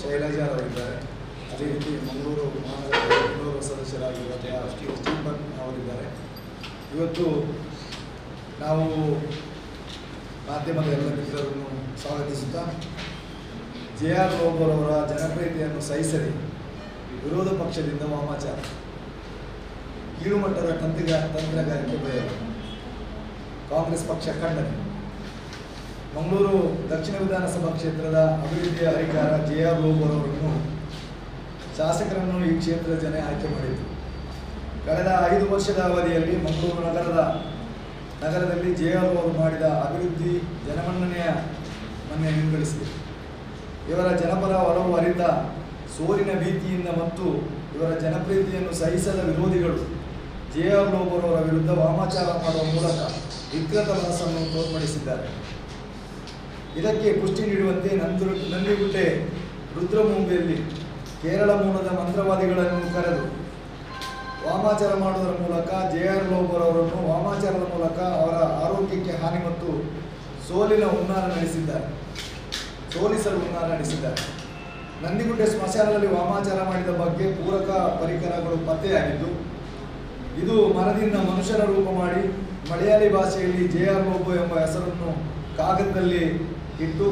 ಶೈಲಜಾ ಅವರಿದ್ದಾರೆ. ಅದೇ ರೀತಿ ಮಂಗಳೂರು ಮಹಾನಗರ ಇನ್ನೂರು ಸದಸ್ಯರಾಗಿರುವ ಸ್ಟೀಫನ್ ಅವರಿದ್ದಾರೆ. ಇವತ್ತು ನಾವು ಮಾಧ್ಯಮದ ಎಲ್ಲ ಮಿತ್ರರನ್ನು ಸ್ವಾಗತಿಸುತ್ತಾ JR ಲೋಬೋರ್ ಅವರ ಜನಪ್ರಿಯತೆಯನ್ನು ಸಹಿಸದೆ ವಿರೋಧ ಪಕ್ಷದಿಂದ ವಾಮಾಚಾರ, ಕೀಳುಮಟ್ಟದ ತಂತ್ರಗಾರಿಕೆ ಬಯಲು ಕಾಂಗ್ರೆಸ್ ಪಕ್ಷ ಖಂಡನೆ. ಮಂಗಳೂರು ದಕ್ಷಿಣ ವಿಧಾನಸಭಾ ಕ್ಷೇತ್ರದ ಅಭಿವೃದ್ಧಿಯ ಅಧಿಕಾರ JR ಲೋಬೋರ್ ಅವರನ್ನು ಶಾಸಕರನ್ನು ಈ ಕ್ಷೇತ್ರದ ಜನ ಆಯ್ಕೆ ಮಾಡಿದರು. ಕಳೆದ 5 ವರ್ಷದ ಅವಧಿಯಲ್ಲಿ ಮಂಗಳೂರು ನಗರದಲ್ಲಿ JR ಅವರು ಮಾಡಿದ ಅಭಿವೃದ್ಧಿ ಜನಮನ್ನಣೆಯನ್ನು ವಿಂಗಡಿಸಿದೆ. ಇವರ ಜನಪರ ಒಲವು ಅರಿತ ಸೋಲಿನ ಭೀತಿಯಿಂದ ಮತ್ತು ಇವರ ಜನಪ್ರಿಯತೆಯನ್ನು ಸಹಿಸದ ವಿರೋಧಿಗಳು JR ಲೋಬೋರ್ ಅವರ ವಿರುದ್ಧ ವಾಮಾಚಾರ ಮಾಡುವ ಮೂಲಕ ವಿಕೃತ ಮನಸ್ಸನ್ನು ತೋರ್ಪಡಿಸಿದ್ದಾರೆ. ಇದಕ್ಕೆ ಪುಷ್ಟಿ ನೀಡುವಂತೆ ನಂದಿಗುಡ್ಡೆ ರುದ್ರಮೂಂಬಿಯಲ್ಲಿ ಕೇರಳ ಮೂಲದ ಮಂತ್ರವಾದಿಗಳನ್ನು ಕರೆದು ವಾಮಾಚಾರ ಮಾಡುವುದರ ಮೂಲಕ JR ಲೋಬೋರ್ ಅವರನ್ನು ವಾಮಾಚಾರದ ಮೂಲಕ ಅವರ ಆರೋಗ್ಯಕ್ಕೆ ಹಾನಿ ಮತ್ತು ಸೋಲಿಸಲು ಹುನ್ನಾರ ನಡೆಸಿದ್ದಾರೆ. ನಂದಿಗುಡ್ಡೆ ಸ್ಮಶಾನದಲ್ಲಿ ವಾಮಾಚಾರ ಮಾಡಿದ ಬಗ್ಗೆ ಪೂರಕ ಪರಿಕರಗಳು ಪತ್ತೆಯಾಗಿದ್ದು, ಇದು ಮರದಿಂದ ಮನುಷ್ಯರ ರೂಪ ಮಾಡಿ ಮಲಯಾಳಿ ಭಾಷೆಯಲ್ಲಿ JR ಲೋಬೋ ಎಂಬ ಹೆಸರನ್ನು ಕಾಗದದಲ್ಲಿ ಇಟ್ಟು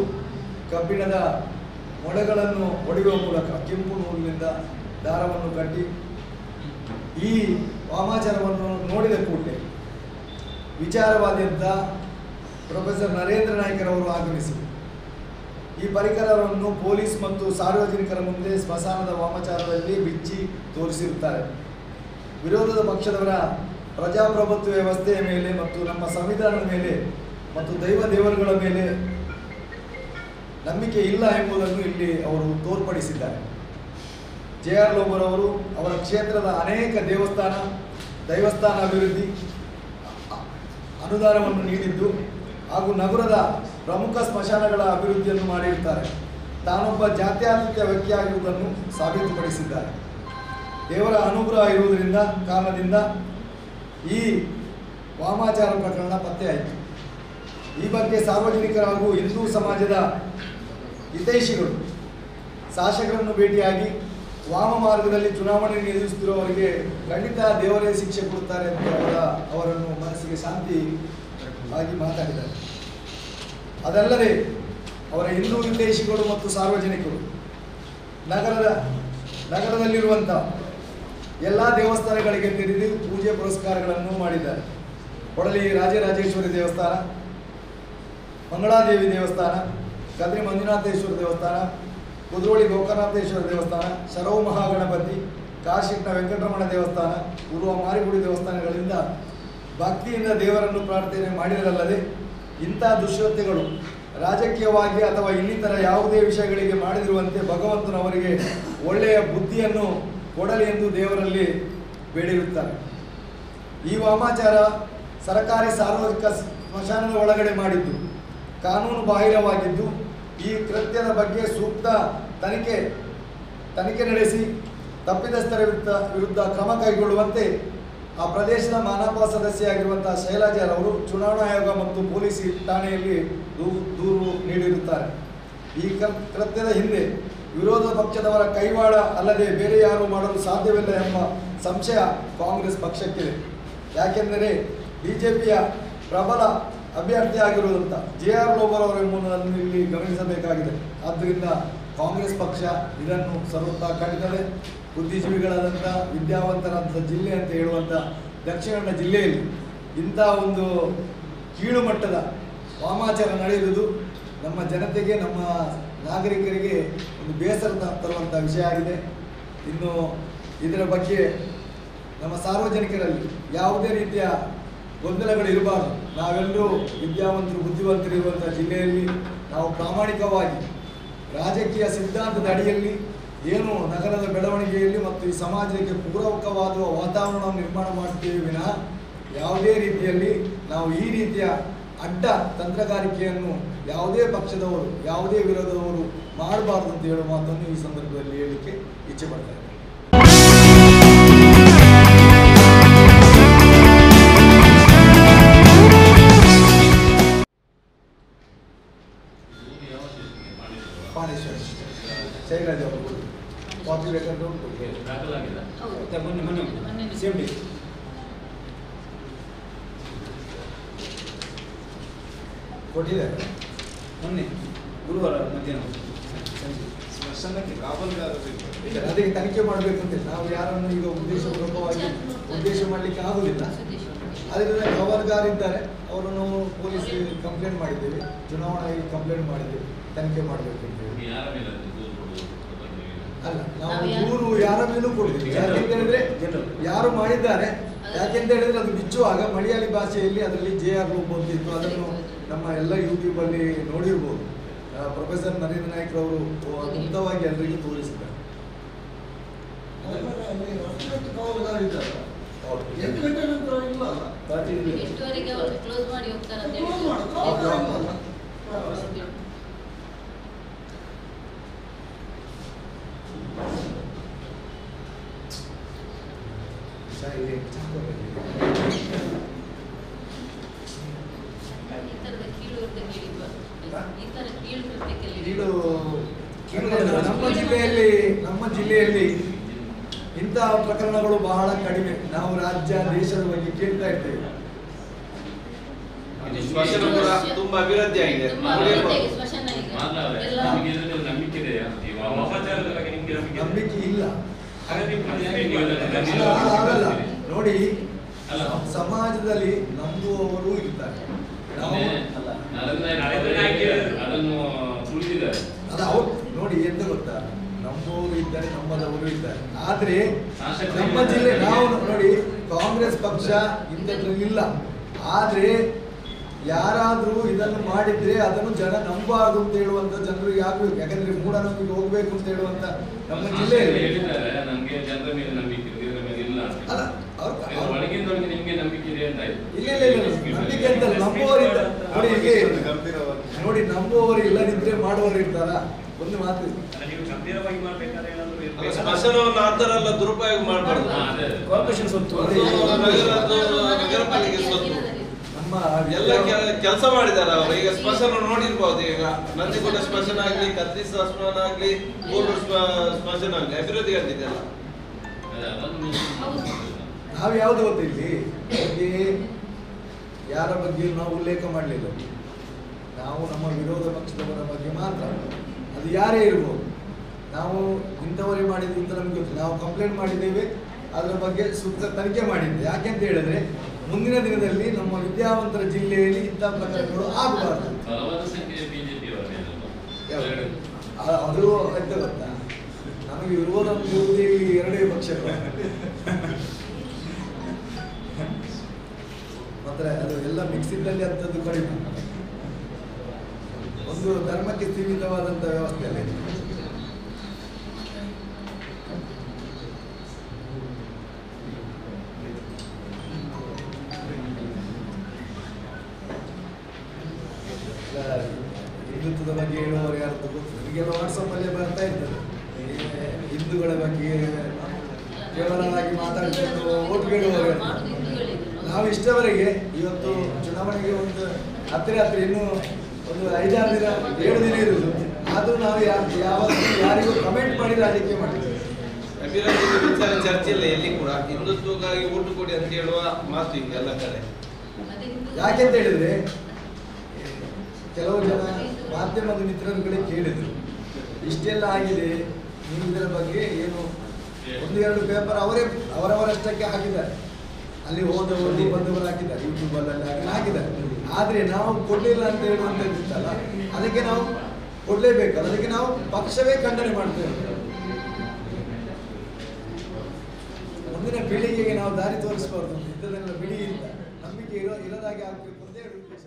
ಕಬ್ಬಿಣದ ಮೊಳೆಗಳನ್ನು ಹೊಡೆಯುವ ಮೂಲಕ ಕೆಂಪು ನೂಲಿನಿಂದ ದಾರವನ್ನು ಕಟ್ಟಿ ಈ ವಾಮಾಚಾರವನ್ನು ನೋಡಿದ ಕೂಡಲೇ ವಿಚಾರವಾದ್ಯಂತ ಪ್ರೊಫೆಸರ್ ನರೇಂದ್ರ ನಾಯ್ಕರವರು ಆಗಮಿಸಿ ಈ ಪರಿಕರವನ್ನು ಪೊಲೀಸ್ ಮತ್ತು ಸಾರ್ವಜನಿಕರ ಮುಂದೆ ಸ್ಮಶಾನದ ವಾಮಾಚಾರದಲ್ಲಿ ಬಿಚ್ಚಿ ತೋರಿಸಿರುತ್ತಾರೆ. ವಿರೋಧದ ಪಕ್ಷದವರ ಪ್ರಜಾಪ್ರಭುತ್ವ ವ್ಯವಸ್ಥೆಯ ಮೇಲೆ ಮತ್ತು ನಮ್ಮ ಸಂವಿಧಾನದ ಮೇಲೆ ಮತ್ತು ದೇವರುಗಳ ಮೇಲೆ ನಂಬಿಕೆ ಇಲ್ಲ ಎಂಬುದನ್ನು ಇಲ್ಲಿ ಅವರು ತೋರ್ಪಡಿಸಿದ್ದಾರೆ. JR ಲೋಬೋರ್ ಅವರು ಅವರ ಕ್ಷೇತ್ರದ ಅನೇಕ ದೈವಸ್ಥಾನ ಅಭಿವೃದ್ಧಿ ಅನುದಾನವನ್ನು ನೀಡಿದ್ದು ಹಾಗೂ ನಗರದ ಪ್ರಮುಖ ಸ್ಮಶಾನಗಳ ಅಭಿವೃದ್ಧಿಯನ್ನು ಮಾಡಿರುತ್ತಾರೆ. ತಾನೊಬ್ಬ ಜಾತ್ಯತೀತ ವ್ಯಕ್ತಿಯಾಗಿರುವುದನ್ನು ಸಾಬೀತುಪಡಿಸಿದ್ದಾರೆ. ದೇವರ ಅನುಗ್ರಹ ಇರುವುದರಿಂದ ಕಾರಣದಿಂದ ಈ ವಾಮಾಚಾರ ಪ್ರಕರಣ ಪತ್ತೆಯಾಯಿತು. ಈ ಬಗ್ಗೆ ಸಾರ್ವಜನಿಕರು ಹಾಗೂ ಹಿಂದೂ ಸಮಾಜದ ಹಿತೈಷಿಗಳು ಶಾಸಕರನ್ನು ಭೇಟಿಯಾಗಿ ವಾಮ ಮಾರ್ಗದಲ್ಲಿ ಚುನಾವಣೆ ನಿಯೋಜಿಸುತ್ತಿರುವವರಿಗೆ ಖಂಡಿತ ದೇವರೇ ಶಿಕ್ಷೆ ಕೊಡುತ್ತಾರೆ ಎಂದು ಅವರನ್ನು ಮನಸ್ಸಿಗೆ ಶಾಂತಿ ಆಗಿ ಮಾತಾಡಿದ್ದಾರೆ. ಅದಲ್ಲದೆ ಅವರ ಹಿಂದೂ ಹಿತೈಷಿಗಳು ಮತ್ತು ಸಾರ್ವಜನಿಕರು ನಗರದಲ್ಲಿರುವಂಥ ಎಲ್ಲ ದೇವಸ್ಥಾನಗಳಿಗೆ ತೆರೆದು ಪೂಜೆ ಪುರಸ್ಕಾರಗಳನ್ನು ಮಾಡಿದ್ದಾರೆ. ಕೊಡಲಿ ರಾಜರಾಜೇಶ್ವರಿ ದೇವಸ್ಥಾನ, ಮಂಗಳಾದೇವಿ ದೇವಸ್ಥಾನ, ಕದ್ರಿ ಮಂಜುನಾಥೇಶ್ವರ ದೇವಸ್ಥಾನ, ಕುದ್ರೋಳಿ ಗೋಕರ್ಣನಾಥೇಶ್ವರ ದೇವಸ್ಥಾನ, ಶರವು ಮಹಾಗಣಪತಿ, ಕಾಶಿಟ್ನ ವೆಂಕಟರಮಣ ದೇವಸ್ಥಾನ, ಪೂರ್ವ ಮಾರಿಗುಡಿ ದೇವಸ್ಥಾನಗಳಿಂದ ಭಕ್ತಿಯಿಂದ ದೇವರನ್ನು ಪ್ರಾರ್ಥನೆ ಮಾಡಿದರಲ್ಲದೆ ಇಂಥ ದುಶ್ಚರ್ಯಗಳು ರಾಜಕೀಯವಾಗಿ ಅಥವಾ ಇನ್ನಿತರ ಯಾವುದೇ ವಿಷಯಗಳಿಗೆ ಮಾಡದಿರುವಂತೆ ಭಗವಂತನು ಅವರಿಗೆ ಒಳ್ಳೆಯ ಬುದ್ಧಿಯನ್ನು ಕೊಡಲಿ ಎಂದು ದೇವರಲ್ಲಿ ಬೇಡಿರುತ್ತಾರೆ. ಈ ವಾಮಾಚಾರ ಸರ್ಕಾರಿ ಸಾರ್ವಜನಿಕ ಸ್ಮಶಾನದ ಒಳಗಡೆ ಮಾಡಿದ್ದು ಕಾನೂನು ಬಾಹಿರವಾಗಿದ್ದು, ಈ ಕೃತ್ಯದ ಬಗ್ಗೆ ಸೂಕ್ತ ತನಿಖೆ ನಡೆಸಿ ತಪ್ಪಿತಸ್ಥರ ವಿರುದ್ಧ ಕ್ರಮ ಕೈಗೊಳ್ಳುವಂತೆ ಆ ಪ್ರದೇಶದ ಮಾನಪ ಸದಸ್ಯೆಯಾಗಿರುವಂತಹ ಶೈಲಜಾ ಅವರು ಚುನಾವಣಾ ಆಯೋಗ ಮತ್ತು ಪೊಲೀಸ್ ಠಾಣೆಯಲ್ಲಿ ದೂರು ನೀಡಿರುತ್ತಾರೆ. ಈ ಕೃತ್ಯದ ಹಿಂದೆ ವಿರೋಧ ಪಕ್ಷದವರ ಕೈವಾಡ ಅಲ್ಲದೆ ಬೇರೆ ಯಾರು ಮಾಡಲು ಸಾಧ್ಯವಿಲ್ಲ ಎಂಬ ಸಂಶಯ ಕಾಂಗ್ರೆಸ್ ಪಕ್ಷಕ್ಕಿದೆ. ಯಾಕೆಂದರೆ ಬಿಜೆಪಿಯ ಪ್ರಬಲ ಅಭ್ಯರ್ಥಿಯಾಗಿರುವಂಥ JR ಲೋಬೋರ್ ಅವರ ಎಂಬುದನ್ನು ಇಲ್ಲಿ ಗಮನಿಸಬೇಕಾಗಿದೆ. ಆದ್ದರಿಂದ ಕಾಂಗ್ರೆಸ್ ಪಕ್ಷ ಇದನ್ನು ಸರ್ವತಾ ಖಂಡಿತದೆ. ಬುದ್ಧಿಜೀವಿಗಳಾದಂಥ ವಿದ್ಯಾವಂತರಾದಂಥ ಜಿಲ್ಲೆ ಅಂತ ಹೇಳುವಂಥ ದಕ್ಷಿಣ ಕನ್ನಡ ಜಿಲ್ಲೆಯಲ್ಲಿ ಇಂಥ ಒಂದು ಕೀಳು ಮಟ್ಟದ ವಾಮಾಚಾರ ನಡೆಯುವುದು ನಮ್ಮ ಜನತೆಗೆ, ನಮ್ಮ ನಾಗರಿಕರಿಗೆ ಒಂದು ಬೇಸರ ತರುವಂಥ ವಿಷಯ ಆಗಿದೆ. ಇನ್ನು ಇದರ ಬಗ್ಗೆ ನಮ್ಮ ಸಾರ್ವಜನಿಕರಲ್ಲಿ ಯಾವುದೇ ರೀತಿಯ ಗೊಂದಲಗಳು ಇರಬಾರ್ದು. ನಾವೆಲ್ಲರೂ ವಿದ್ಯಾವಂತರು, ಬುದ್ಧಿವಂತರಿರುವಂಥ ಜಿಲ್ಲೆಯಲ್ಲಿ ನಾವು ಪ್ರಾಮಾಣಿಕವಾಗಿ ರಾಜಕೀಯ ಸಿದ್ಧಾಂತದ ಅಡಿಯಲ್ಲಿ ಏನು ನಗರದ ಬೆಳವಣಿಗೆಯಲ್ಲಿ ಮತ್ತು ಈ ಸಮಾಜಕ್ಕೆ ಪೂರಕವಾದ ವಾತಾವರಣವನ್ನು ನಿರ್ಮಾಣ ಮಾಡ್ತೀವಿ ವಿನಃ ಯಾವುದೇ ರೀತಿಯಲ್ಲಿ ನಾವು ಈ ರೀತಿಯ ಅಡ್ಡ ತಂತ್ರಗಾರಿಕೆಯನ್ನು ಯಾವುದೇ ಪಕ್ಷದವರು, ಯಾವುದೇ ವಿರೋಧದವರು ಮಾಡಬಾರ್ದು ಅಂತ ಹೇಳುವ ಮಾತನ್ನು ಈ ಸಂದರ್ಭದಲ್ಲಿ ಹೇಳಲಿಕ್ಕೆ ಇಚ್ಛೆ ಪಡ್ತಾರೆ. ಪಾಂಡೇಶ್ವರ ಶೈಲಜಾ ಅವರು ಕಾಪಿ ಬೇಕಾದ್ರೆ ಉಂಟು. ಮೊನ್ನೆ ಸೇಮ್ ಡೇ ಕೊಟ್ಟಿದ್ದಾರೆ ಮೊನ್ನೆ ಗುರುವಾರ ಮಧ್ಯಾಹ್ನ ಸಂಜೆ. ಸ್ಮಶಾನಕ್ಕೆ ಕಾವಲುಗಾರರು ಅದಕ್ಕೆ ತನಿಖೆ ಮಾಡಬೇಕು ಅಂತ ನಾವು ಯಾರನ್ನು ಈಗ ಉದ್ದೇಶ ಮಾಡಲಿಕ್ಕೆ ಆಗುದಿಲ್ಲ. ಅದರಿಂದ ಕಾವಲುಗಾರಿದ್ದಾರೆ, ಅವರನ್ನು ಪೊಲೀಸ್ ಕಂಪ್ಲೇಂಟ್ ಮಾಡಿದ್ದೇವೆ, ಚುನಾವಣಾ ಆಯೋಗ ಕಂಪ್ಲೇಂಟ್ ಮಾಡಿದ್ದೇವೆ, ತನಿಖೆ ಮಾಡಬೇಕು ಅಂತ ಹೇಳಿ. ಅಲ್ಲ, ನಾವು ದೂರು ಯಾರ ಮೇಲೂ ಕೊಡ್ತೀವಿ. ಯಾಕೆಂತ ಹೇಳಿದ್ರೆ ಯಾರು ಮಾಡಿದ್ದಾರೆ, ಯಾಕೆಂತ ಹೇಳಿದ್ರೆ ಅದು ಬಿಚ್ಚುವಾಗ ಮಲಯಾಳಿ ಭಾಷೆಯಲ್ಲಿ ಅದರಲ್ಲಿ JR ರೂಪ ಅಂತ ಇತ್ತು. ಅದನ್ನು ನಮ್ಮ ಎಲ್ಲ ಯೂಟ್ಯೂಬಲ್ಲಿ ನೋಡಿರ್ಬೋದು. ಪ್ರೊಫೆಸರ್ ನರೇಂದ್ರ ನಾಯ್ಕ ಅವರು ಮುಕ್ತವಾಗಿ ಎಲ್ಲರಿಗೂ ತೋರಿಸಿದ್ದಾರೆ. ನಮ್ಮ ಜಿಲ್ಲೆಯಲ್ಲಿ ಇಂತಹ ಪ್ರಕರಣಗಳು ಬಹಳ ಕಡಿಮೆ. ನಾವು ರಾಜ್ಯ ದೇಶದ ಬಗ್ಗೆ ಕೇಳ್ತಾ ಇರ್ತೇವೆ. ತುಂಬಾ ಅಭಿವೃದ್ಧಿ ಆಗಿದೆ. ನಂಬಿಕೆ ಇಲ್ಲ ಆಗಲ್ಲ ನೋಡಿ. ಸಮಾಜದಲ್ಲಿ ನಂಬುವವರು ಇರ್ತಾರೆ. ನೋಡಿ ಎಂತ ಗೊತ್ತಾ, ನಂಬುವವರು ಇದ್ದಾರೆ, ನಂಬದವರು ಇದ್ದಾರೆ. ಆದ್ರೆ ನಮ್ಮ ಜಿಲ್ಲೆ ನಾವು ನೋಡಿ, ಕಾಂಗ್ರೆಸ್ ಪಕ್ಷ ಇಂಥದ್ರಲ್ಲಿಲ್ಲ. ಆದ್ರೆ ಯಾರಾದ್ರೂ ಇದನ್ನು ಮಾಡಿದ್ರೆ ಅದನ್ನು ಜನ ನಂಬಾರ್ದು ಅಂತ ಹೇಳುವಂತ ಜನರಿಗೆ ಆಗ್ಬೇಕು. ಯಾಕಂದ್ರೆ ಮೂಢನಂಬಿಕೆ ಹೋಗ್ಬೇಕು ಅಂತ ಹೇಳುವಂತ ನಮ್ಮ ಜಿಲ್ಲೆಯಲ್ಲಿ ಅಲ್ಲ, ನಂಬಿಕೆ ಅಂತ ನಂಬುವವರಿಲ್ಲ ನೋಡಿ. ನಂಬುವವರು ಇಲ್ಲದಿದ್ರೆ ಮಾಡುವವರು ಇರ್ತಾರ. ಒಂದು ಮಾತು, ಸ್ಮಶಾನವನ್ನು ಆ ತರ ಎಲ್ಲ ದುರುಪಯೋಗ ಮಾಡಬಾರ್ದು. ಕಾರ್ಪೊರೇಷನ್ ಸ್ವತ್ತು ನಗರ ಪಾಲಿಕೆ ಸ್ವತ್ತು ಎಲ್ಲ ಕೆಲಸ ಮಾಡಿದಾರ ಅವರು. ಈಗ ಸ್ಮಶಾನ ನೋಡಿರ್ಬೋದು. ಈಗ ನಂದಿಗುಡ್ಡ ಸ್ಮಶಾನ ಆಗ್ಲಿ, ಕತ್ರಿ ಸ್ಮಶಾನ ಆಗ್ಲಿ, ಮೂರು ಸ್ಮಶಾನ ಆಗ್ಲಿ ಅಭಿವೃದ್ಧಿ ಕಂಡಿದೆಯಲ್ಲ. ನಾವು ಯಾವ್ದು ಗೊತ್ತಿಲ್ಲಿ ಬಗ್ಗೆ ಯಾರ ಬಗ್ಗೆ ನಾವು ಉಲ್ಲೇಖ ಮಾಡಲಿಲ್ಲ. ನಾವು ನಮ್ಮ ವಿರೋಧ ಪಕ್ಷದವರ ಬಗ್ಗೆ ಮಾತ್ರ, ಅದು ಯಾರೇ ಇರ್ಬೋದು. ನಾವು ಇಂಥವರೇ ಮಾಡಿದ್ವಿ ಅಂತ ನಮ್ಗೆ ಗೊತ್ತಿಲ್ಲ. ನಾವು ಕಂಪ್ಲೇಂಟ್ ಮಾಡಿದ್ದೇವೆ, ಅದರ ಬಗ್ಗೆ ಸೂಕ್ತ ತನಿಖೆ ಮಾಡಿದ್ದೇವೆ. ಯಾಕೆಂತ ಹೇಳಿದ್ರೆ ಮುಂದಿನ ದಿನದಲ್ಲಿ ನಮ್ಮ ವಿದ್ಯಾವಂತರ ಜಿಲ್ಲೆಯಲ್ಲಿ ಇಂಥ ಪ್ರಕರಣಗಳು ಆಗಬಾರ್ದು. ಅದು ಎಂತ ಗೊತ್ತಾ, ನಮಗೆ ವಿರೋಧ ಎರಡೇ ಪಕ್ಷಗಳು ಮಾತ್ರ. ಅದು ಎಲ್ಲ ಮಿಕ್ಸ್ ಇದ್ದಲ್ಲಿ ಅಂಥದ್ದು ಕಡಿಮೆ. ಒಂದು ಧರ್ಮಕ್ಕೆ ಸೀಮಿತವಾದಂಥ ವ್ಯವಸ್ಥೆ ಅಲ್ಲ ಇದು. ಹಿಂದುತ್ವದ ಬಗ್ಗೆ ಹೇಳುವವರು ಯಾರು ಗೊತ್ತು? ನಿಮಗೆಲ್ಲ ವಾಟ್ಸಪ್ಪಲ್ಲೇ ಬರ್ತಾ ಇರ್ತದೆ. ಹಿಂದೂಗಳ ಬಗ್ಗೆ ಕೇವಲವಾಗಿ ಮಾತಾಡಬೇಕು, ಓಟ್ ಕೇಳುವವರು. ನಾವು ಇಷ್ಟವರೆಗೆ ಇವತ್ತು ಚುನಾವಣೆಗೆ ಒಂದು ಹತ್ತಿರ ಇನ್ನೂ ಒಂದು 5-6 ದಿನ 7 ದಿನ ಇರುವುದು. ಅದು ನಾವು ಯಾರಿಗೂ ಕಮೆಂಟ್ ಮಾಡಿ ರಾಜಕೀಯ ಮಾಡಿದ್ದೇವೆ. ಅಭಿವೃದ್ಧಿ ವಿಚಾರ ಚರ್ಚೆ ಇಲ್ಲ ಎಲ್ಲಿ ಕೂಡ. ಹಿಂದುತ್ವಕ್ಕಾಗಿ ಓಟು ಕೊಡಿ ಅಂತ ಹೇಳುವ ಮಾತು ಈಗ ಎಲ್ಲ ಕಡೆ. ಯಾಕೆಂತ ಹೇಳಿದ್ರೆ ಕೆಲವು ಜನ ಮಾಧ್ಯಮದ ಮಿತ್ರರುಗಳೇ ಕೇಳಿದ್ರು, ಇಷ್ಟೆಲ್ಲ ಆಗಿದೆ, ನೀವು ಇದರ ಬಗ್ಗೆ ಏನು 1-2 ಪೇಪರ್ ಅವರವರಷ್ಟಕ್ಕೆ ಹಾಕಿದ್ದಾರೆ. ಅಲ್ಲಿ ಹೋದವರು ಬಂದವರು ಹಾಕಿದ್ದಾರೆ, ಯೂಟ್ಯೂಬಲ್ಲೆಲ್ಲ ಹಾಕಿದ್ದಾರೆ. ಆದರೆ ನಾವು ಕೊಡಲಿಲ್ಲ ಅಂತ ಹೇಳುವಂಥದ್ದಿತ್ತಲ್ಲ, ಅದಕ್ಕೆ ನಾವು ಕೊಡಲೇಬೇಕು. ಅದಕ್ಕೆ ನಾವು ಪಕ್ಷವೇ ಖಂಡನೆ ಮಾಡ್ತೇವೆ. ಮುಂದಿನ ಪೀಳಿಗೆಗೆ ನಾವು ದಾರಿ ತೋರಿಸಬಾರ್ದು. ಇಂಥದ್ದೆಲ್ಲ ಬಿಡಿಯಿಂದ ನಂಬಿಕೆ ಇರೋದಾಗಿ ಆಗಬೇಕು ಅಂತ ಹೇಳಿ ಉದ್ದೇಶ.